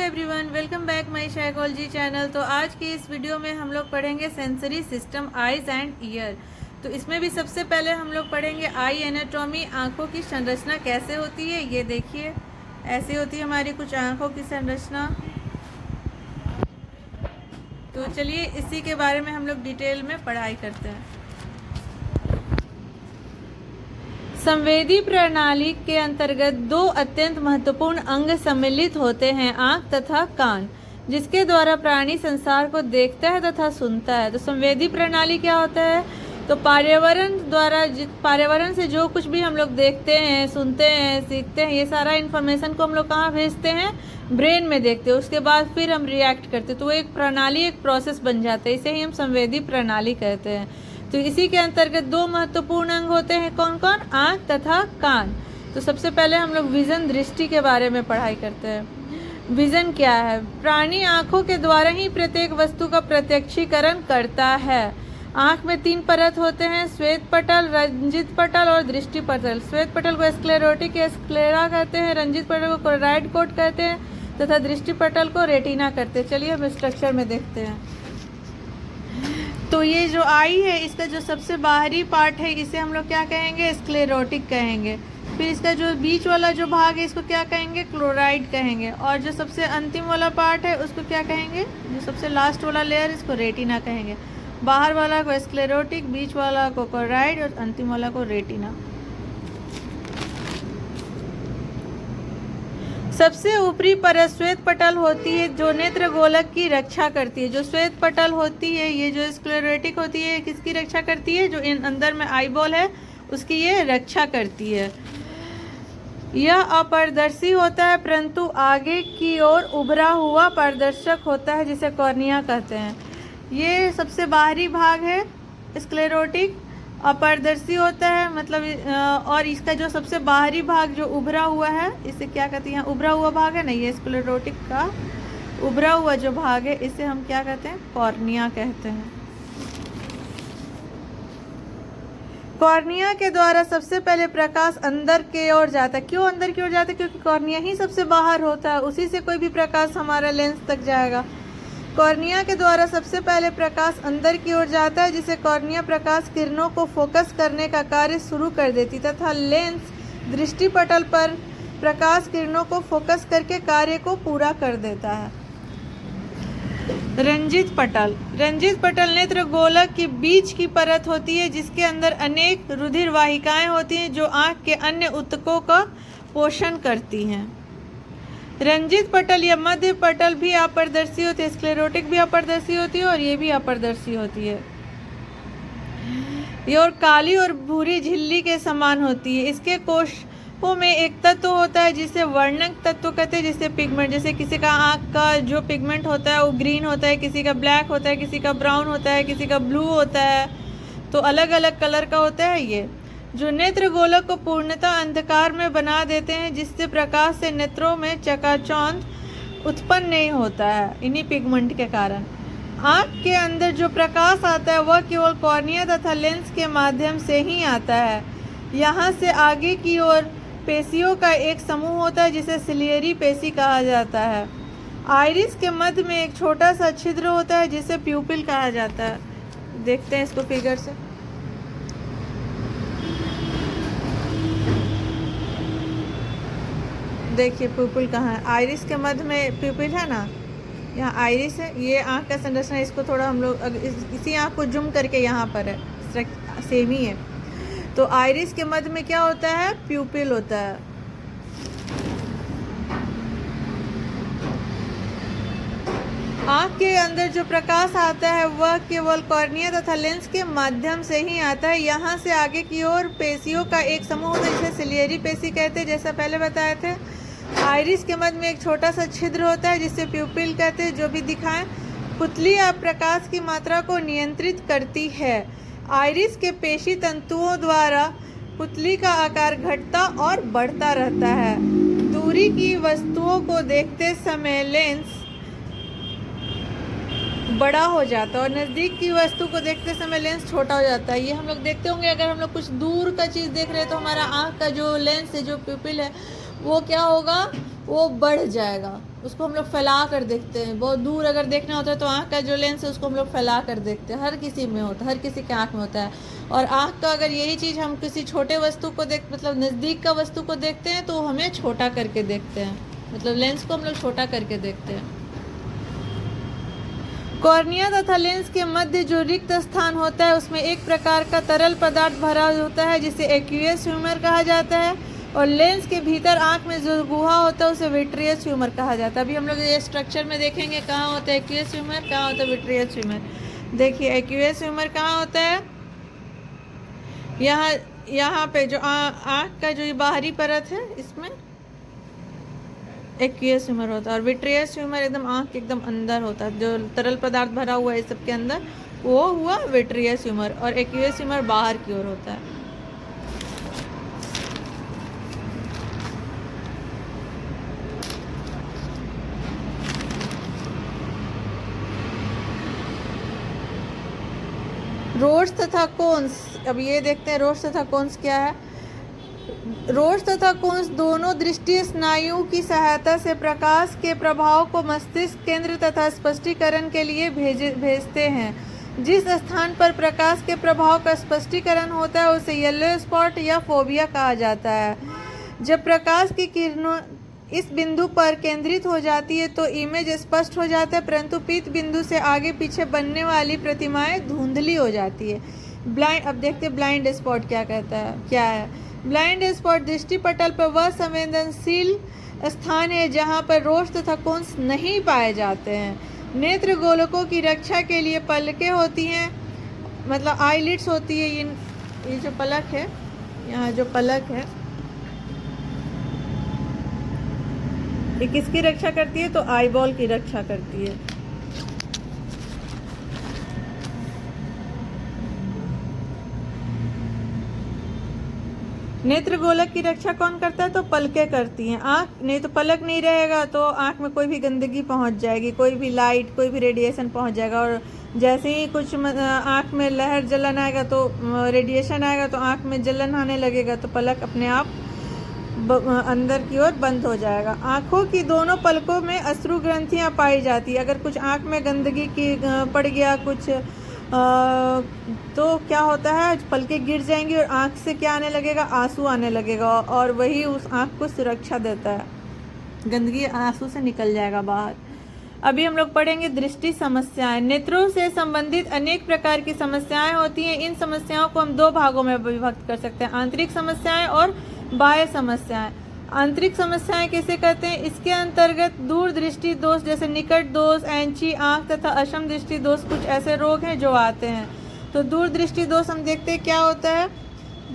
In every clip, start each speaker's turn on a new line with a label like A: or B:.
A: Everyone, welcome back my psychology channel. तो आज की इस वीडियो में हम लोग पढ़ेंगे sensory system eyes and year. तो इसमें भी सबसे पहले हम लोग पढ़ेंगे आई एनाटॉमी, आँखों की संरचना कैसे होती है। ये देखिए, ऐसी होती है हमारी कुछ आँखों की संरचना। तो चलिए इसी के बारे में हम लोग डिटेल में पढ़ाई करते हैं। संवेदी प्रणाली के अंतर्गत दो अत्यंत महत्वपूर्ण अंग सम्मिलित होते हैं, आँख तथा कान, जिसके द्वारा प्राणी संसार को देखता है तथा सुनता है। तो संवेदी प्रणाली क्या होता है? तो पर्यावरण से जो कुछ भी हम लोग देखते हैं, सुनते हैं, सीखते हैं, ये सारा इन्फॉर्मेशन को हम लोग कहाँ भेजते हैं? ब्रेन में देखते हैं। उसके बाद फिर हम रिएक्ट करते हैं, तो वो एक प्रणाली, एक प्रोसेस बन जाता है। इसे ही हम संवेदी प्रणाली कहते हैं। तो इसी के अंतर्गत दो महत्वपूर्ण अंग होते हैं, कौन कौन? आँख तथा कान। तो सबसे पहले हम लोग विजन, दृष्टि के बारे में पढ़ाई करते हैं। विजन क्या है? प्राणी आँखों के द्वारा ही प्रत्येक वस्तु का प्रत्यक्षीकरण करता है। आँख में तीन परत होते हैं, श्वेत पटल, रंजित पटल और दृष्टि पटल। श्वेत पटल को स्क्लेरोटिक स्क्लेरा कहते हैं, रंजित पटल को कोराइड कोट कहते हैं तथा दृष्टि पटल को रेटिना कहते हैं। चलिए हम स्ट्रक्चर में देखते हैं। तो ये जो आई है, इसका जो सबसे बाहरी पार्ट है, इसे हम लोग क्या कहेंगे? स्क्लेरोटिक कहेंगे। फिर इसका जो बीच वाला जो भाग है, इसको क्या कहेंगे? क्लोराइड कहेंगे। और जो सबसे अंतिम वाला पार्ट है, उसको क्या कहेंगे? जो सबसे लास्ट वाला लेयर, इसको रेटिना कहेंगे। बाहर वाला को स्क्लेरोटिक, बीच वाला को क्लोराइड और अंतिम वाला को रेटिना। सबसे ऊपरी परत श्वेत पटल होती है, जो नेत्र गोलक की रक्षा करती है। जो श्वेत पटल होती है, ये जो स्क्लेरोटिक होती है, किसकी रक्षा करती है? जो इन अंदर में आईबॉल है, उसकी ये रक्षा करती है। यह अपारदर्शी होता है, परंतु आगे की ओर उभरा हुआ पारदर्शक होता है, जिसे कॉर्निया कहते हैं। ये सबसे बाहरी भाग है स्क्लेरोटिक, अपारदर्शी होता है, मतलब और इसका जो सबसे बाहरी भाग जो उभरा हुआ है, इसे क्या कहते हैं? उभरा हुआ भाग है ना, ये स्क्लेरोटिक का उभरा हुआ जो भाग है, इसे हम क्या कहते हैं? कॉर्निया कहते हैं। कॉर्निया के द्वारा सबसे पहले प्रकाश अंदर की ओर जाता है। क्यों अंदर की ओर जाता है? क्योंकि कॉर्निया ही सबसे बाहर होता है, उसी से कोई भी प्रकाश हमारा लेंस तक जाएगा। कॉर्निया के द्वारा सबसे पहले प्रकाश अंदर की ओर जाता है, जिसे कॉर्निया प्रकाश किरणों को फोकस करने का कार्य शुरू कर देती तथा लेंस दृष्टि पटल पर प्रकाश किरणों को फोकस करके कार्य को पूरा कर देता है। रंजित पटल। रंजित पटल नेत्र गोलक के बीच की परत होती है, जिसके अंदर अनेक रुधिर वाहिकाएं होती हैं, जो आँख के अन्य ऊतकों का पोषण करती हैं। रंजित पटल या मध्य पटल भी अपारदर्शी होती है, स्क्लेरोटिक भी अपारदर्शी होती है और ये भी अपारदर्शी होती है। ये और काली और भूरी झिल्ली के समान होती है। इसके कोशों में एक तत्व होता है, जिसे वर्णक तत्व कहते हैं, जिसे पिगमेंट। जैसे किसी का आँख का जो पिगमेंट होता है वो ग्रीन होता है, किसी का ब्लैक होता है, किसी का ब्राउन होता है, किसी का ब्लू होता है। तो अलग अलग कलर का होता है ये, जो नेत्र गोलक को पूर्णतः अंधकार में बना देते हैं, जिससे प्रकाश से नेत्रों में चकाचौंध उत्पन्न नहीं होता है, इन्हीं पिगमेंट के कारण। आँख के अंदर जो प्रकाश आता है, वह केवल कॉर्निया तथा लेंस के माध्यम से ही आता है। यहाँ से आगे की ओर पेशियों का एक समूह होता है, जिसे सिलियरी पेशी कहा जाता है। आइरिस के मध्य में एक छोटा सा छिद्र होता है, जिसे प्यूपिल कहा जाता है। देखते हैं इसको फिगर से। देखिए प्यूपिल कहाँ है? आइरिस के मध्य में प्यूपिल है ना, यहाँ आइरिस है। ये आँख का संरचना, इसको थोड़ा हम लोग इसी आँख को जूम करके यहाँ पर है, सेम ही है। तो आइरिस के मध्य में क्या होता है? प्यूपिल होता है। आँख के अंदर जो प्रकाश आता है, वह केवल कॉर्निया तथा लेंस के माध्यम से ही आता है। यहाँ से आगे की ओर पेशियों का एक समूह होता है, जिसे सिलियरी पेशी कहते हैं, जैसा पहले बताए थे। आइरिस के मध्य में एक छोटा सा छिद्र होता है, जिसे प्यूपिल कहते हैं, जो भी दिखाएं। पुतली अब प्रकाश की मात्रा को नियंत्रित करती है। आइरिस के पेशी तंतुओं द्वारा पुतली का आकार घटता और बढ़ता रहता है। दूरी की वस्तुओं को देखते समय लेंस बड़ा हो जाता है और नज़दीक की वस्तु को देखते समय लेंस छोटा हो जाता है। ये हम लोग देखते होंगे, अगर हम लोग कुछ दूर का चीज़ देख रहे हैं, तो हमारा आँख का जो लेंस है, जो प्यूपिल है, वो क्या होगा? वो बढ़ जाएगा। उसको हम लोग फैला कर देखते हैं। बहुत दूर अगर देखना होता है तो आँख का जो लेंस है उसको हम लोग फैला कर देखते हैं। हर किसी में होता है, हर किसी के आँख में होता है। और आँख का अगर यही चीज़ हम किसी छोटे वस्तु को मतलब नज़दीक का वस्तु को देखते हैं तो हमें छोटा करके देखते हैं, मतलब लेंस को हम लोग छोटा करके देखते हैं। कॉर्निया तथा लेंस के मध्य जो रिक्त स्थान होता है उसमें एक प्रकार का तरल पदार्थ भरा होता है जिसे एक्वियस ह्यूमर कहा जाता है। और लेंस के भीतर आँख में जो गुहा होता है उसे विट्रियस ह्यूमर कहा जाता है। अभी हम लोग ये स्ट्रक्चर में देखेंगे कहाँ होता है एक्वियस ह्यूमर, कहाँ होता है विट्रियस ह्यूमर। देखिए एक्वियस ह्यूमर कहाँ होता है, यहाँ पे जो आँख का जो बाहरी परत है इसमें एक्वियस ह्यूमर होता है। और विट्रियस ह्यूमर एकदम आँख के एकदम अंदर होता है, जो तरल पदार्थ भरा हुआ है इस सब के अंदर, वो हुआ विट्रियस ह्यूमर। और एक्वियस ह्यूमर बाहर की ओर होता है। रोड्स तथा कोन्स, अब ये देखते हैं रोड्स तथा कोन्स क्या है। रोड्स तथा कोन्स दोनों दृष्टि स्नायु की सहायता से प्रकाश के प्रभाव को मस्तिष्क केंद्र तथा स्पष्टीकरण के लिए भेजते हैं। जिस स्थान पर प्रकाश के प्रभाव का स्पष्टीकरण होता है उसे येलो स्पॉट या फोबिया कहा जाता है। जब प्रकाश की किरणों इस बिंदु पर केंद्रित हो जाती है तो इमेज स्पष्ट हो जाता है, परंतु पीत बिंदु से आगे पीछे बनने वाली प्रतिमाएं धुंधली हो जाती है। ब्लाइंड, अब देखते हैं ब्लाइंड स्पॉट क्या है। ब्लाइंड स्पॉट दृष्टि पटल पर वह संवेदनशील स्थान है जहां पर रोड्स तथा कोन्स नहीं पाए जाते हैं। नेत्र गोलकों की रक्षा के लिए पलकें होती हैं, मतलब आईलिड्स होती है। ये जो पलक है, यहाँ जो पलक है ये किसकी रक्षा करती है, तो आईबॉल की रक्षा करती है। नेत्र गोलक की रक्षा कौन करता है, तो पलकें करती हैं। आँख नहीं तो पलक नहीं रहेगा तो आँख में कोई भी गंदगी पहुंच जाएगी, कोई भी लाइट, कोई भी रेडिएशन पहुंच जाएगा। और जैसे ही कुछ आँख में लहर जलन आएगा तो रेडिएशन आएगा तो आँख में जलन आने लगेगा, तो पलक अपने आप अंदर की ओर बंद हो जाएगा। आँखों की दोनों पलकों में अश्रु ग्रंथियाँ पाई जाती है। अगर कुछ आँख में गंदगी की पड़ गया कुछ तो क्या होता है, पलकें गिर जाएंगी और आँख से क्या आने लगेगा, आंसू आने लगेगा। और वही उस आँख को सुरक्षा देता है, गंदगी आंसू से निकल जाएगा बाहर। अभी हम लोग पढ़ेंगे दृष्टि समस्याएं। नेत्रों से संबंधित अनेक प्रकार की समस्याएं होती हैं। इन समस्याओं को हम दो भागों में विभक्त कर सकते हैं, आंतरिक समस्याएं और बाह्य समस्याएं। आंतरिक समस्याएं कैसे कहते हैं, इसके अंतर्गत दूर दृष्टि दोष जैसे निकट दोष, ऐंची आँख तथा अक्षम दृष्टि दोष कुछ ऐसे रोग हैं जो आते हैं। तो दूर दृष्टि दोष हम देखते हैं क्या होता है।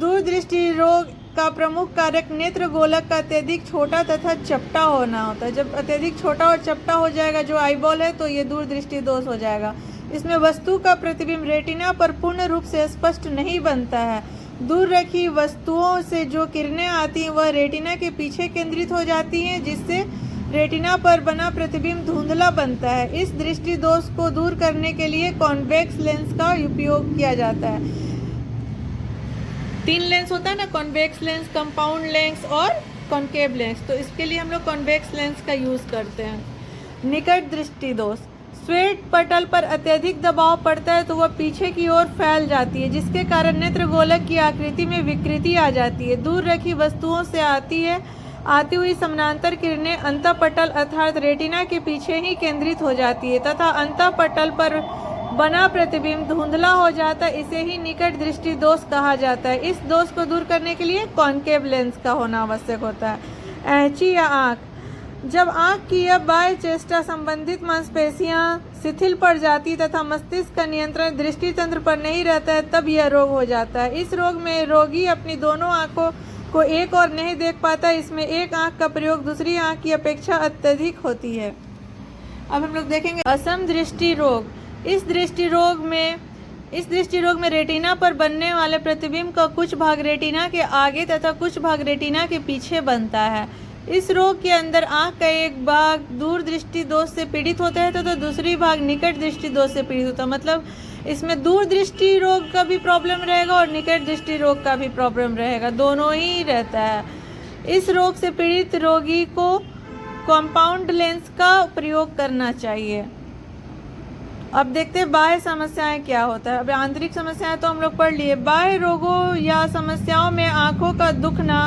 A: दूर दृष्टि रोग का प्रमुख कारक नेत्र गोलक का अत्यधिक छोटा तथा चपटा होना होता है। जब अत्यधिक छोटा और चपटा हो जाएगा जो आईबॉल है तो ये दूर दृष्टि दोष हो जाएगा। इसमें वस्तु का प्रतिबिंब रेटिना पर पूर्ण रूप से स्पष्ट नहीं बनता है। दूर रखी वस्तुओं से जो किरणें आती हैं वह रेटिना के पीछे केंद्रित हो जाती हैं, जिससे रेटिना पर बना प्रतिबिंब धुंधला बनता है। इस दृष्टि दोष को दूर करने के लिए कॉन्वेक्स लेंस का उपयोग किया जाता है। 3 लेंस होता है ना, कॉन्वेक्स लेंस, कंपाउंड लेंस और कॉन्केव लेंस। तो इसके लिए हम लोग कॉन्वेक्स लेंस का यूज़ करते हैं। निकट दृष्टि दोष, श्वेत पटल पर अत्यधिक दबाव पड़ता है तो वह पीछे की ओर फैल जाती है, जिसके कारण नेत्र गोलक की आकृति में विकृति आ जाती है। दूर रखी वस्तुओं से आती हुई समानांतर किरणें अंतःपटल अर्थात रेटिना के पीछे ही केंद्रित हो जाती है तथा अंतःपटल पर बना प्रतिबिंब धुंधला हो जाता है। इसे ही निकट दृष्टि दोष कहा जाता है। इस दोष को दूर करने के लिए कॉन्केव लेंस का होना आवश्यक होता है। ऐंची या आँख, जब आँख की या बाह्य चेष्टा संबंधित मांसपेशियां शिथिल पड़ जाती तथा मस्तिष्क का नियंत्रण दृष्टि तंत्र पर नहीं रहता है तब यह रोग हो जाता है। इस रोग में रोगी अपनी दोनों आँखों को एक और नहीं देख पाता। इसमें एक आँख का प्रयोग दूसरी आँख की अपेक्षा अत्यधिक होती है। अब हम लोग देखेंगे असम दृष्टि रोग। इस दृष्टि रोग में रेटिना पर बनने वाले प्रतिबिंब का कुछ भाग रेटिना के आगे तथा कुछ भाग रेटिना के पीछे बनता है। इस रोग के अंदर आँख का एक भाग दूर दृष्टि दोष से पीड़ित होता है तो दूसरी भाग निकट दृष्टि दोष से पीड़ित होता है। मतलब इसमें दूर दृष्टि रोग का भी प्रॉब्लम रहेगा और निकट दृष्टि रोग का भी प्रॉब्लम रहेगा, दोनों ही रहता है। इस रोग से पीड़ित रोगी को कंपाउंड लेंस का प्रयोग करना चाहिए। अब देखते हैं बाह्य समस्याएं क्या होता है। अब आंतरिक समस्याएं तो हम लोग पढ़ लिए। बाह्य रोगों या समस्याओं में आंखों का दुखना,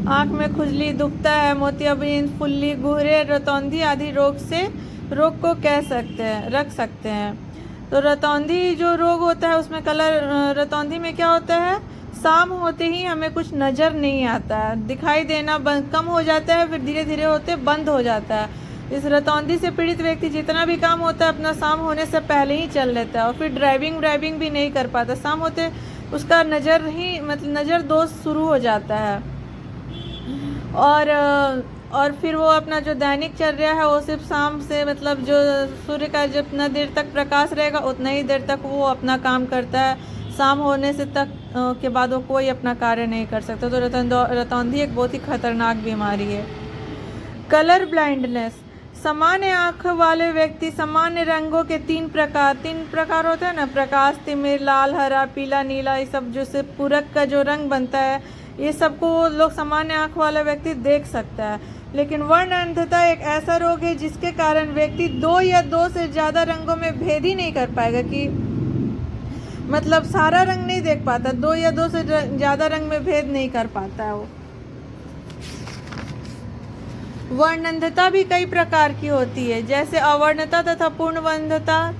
A: आंख में खुजली, दुखता है, मोतियाबिंद, फुल्ली, गुहरे, रतौंधी आदि रोग को रख सकते हैं। तो रतौंधी जो रोग होता है उसमें रतौंधी में क्या होता है, शाम होते ही हमें कुछ नज़र नहीं आता है, दिखाई देना कम हो जाता है, फिर धीरे धीरे होते बंद हो जाता है। इस रतौंधी से पीड़ित व्यक्ति जितना भी काम होता है अपना शाम होने से पहले ही चल लेता है, और फिर ड्राइविंग भी नहीं कर पाता। शाम होते उसका नज़र दोष शुरू हो जाता है, और फिर वो अपना जो दैनिक चर्या है वो सिर्फ शाम से जो सूर्य का जितना देर तक प्रकाश रहेगा उतना ही देर तक वो अपना काम करता है। शाम होने से के बाद वो कोई अपना कार्य नहीं कर सकता। तो रतौंधी एक बहुत ही खतरनाक बीमारी है। कलर ब्लाइंडनेस, सामान्य आँख वाले व्यक्ति सामान्य रंगों के तीन प्रकार होते हैं ना, प्रकाश, तिमिर, लाल, हरा, पीला, नीला, ये सब जो से पूरक का जो रंग बनता है ये सबको लोग सामान्य आँख वाला व्यक्ति देख सकता है। लेकिन वर्ण अंधता एक ऐसा रोग है जिसके कारण व्यक्ति दो या दो से ज़्यादा रंगों में भेद ही नहीं कर पाएगा, कि सारा रंग नहीं देख पाता, दो या दो से ज़्यादा रंग में भेद नहीं कर पाता है वो। वर्ण अंधता भी कई प्रकार की होती है, जैसे अवर्णता तथा पूर्ण अंधता,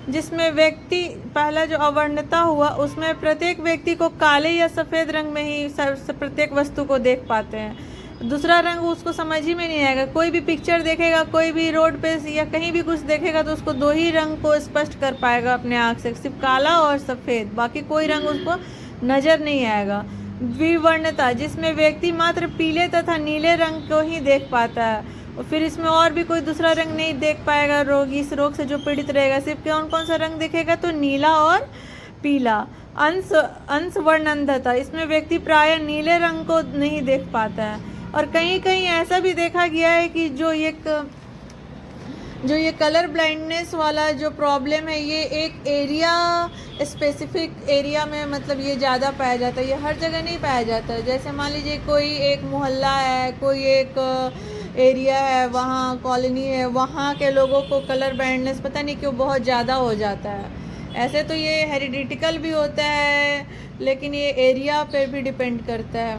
A: जिसमें व्यक्ति पहला जो अवर्णता हुआ उसमें प्रत्येक व्यक्ति को काले या सफ़ेद रंग में ही प्रत्येक वस्तु को देख पाते हैं। दूसरा रंग उसको समझ ही में नहीं आएगा। कोई भी पिक्चर देखेगा, कोई भी रोड पे या कहीं भी कुछ देखेगा तो उसको दो ही रंग को स्पष्ट कर पाएगा अपने आँख से, सिर्फ काला और सफ़ेद, बाकी कोई रंग उसको नज़र नहीं आएगा। द्विवर्णता, जिसमें व्यक्ति मात्र पीले तथा नीले रंग को ही देख पाता है, और फिर इसमें और भी कोई दूसरा रंग नहीं देख पाएगा। रोगी इस रोग से जो पीड़ित रहेगा सिर्फ कौन सा रंग देखेगा, तो नीला और पीला। अंश वर्ण अंधता, इसमें व्यक्ति प्रायः नीले रंग को नहीं देख पाता है। और कहीं कहीं ऐसा भी देखा गया है कि जो ये कलर ब्लाइंडनेस वाला जो प्रॉब्लम है ये एक एरिया, स्पेसिफिक एरिया में ये ज़्यादा पाया जाता है, ये हर जगह नहीं पाया जाता है। जैसे मान लीजिए कोई एक मोहल्ला है, कोई एक एरिया है, वहाँ कॉलोनी है, वहाँ के लोगों को कलर ब्लाइंडनेस पता नहीं क्यों बहुत ज़्यादा हो जाता है। ऐसे तो ये हेरिडिटिकल भी होता है, लेकिन ये एरिया पे भी डिपेंड करता है।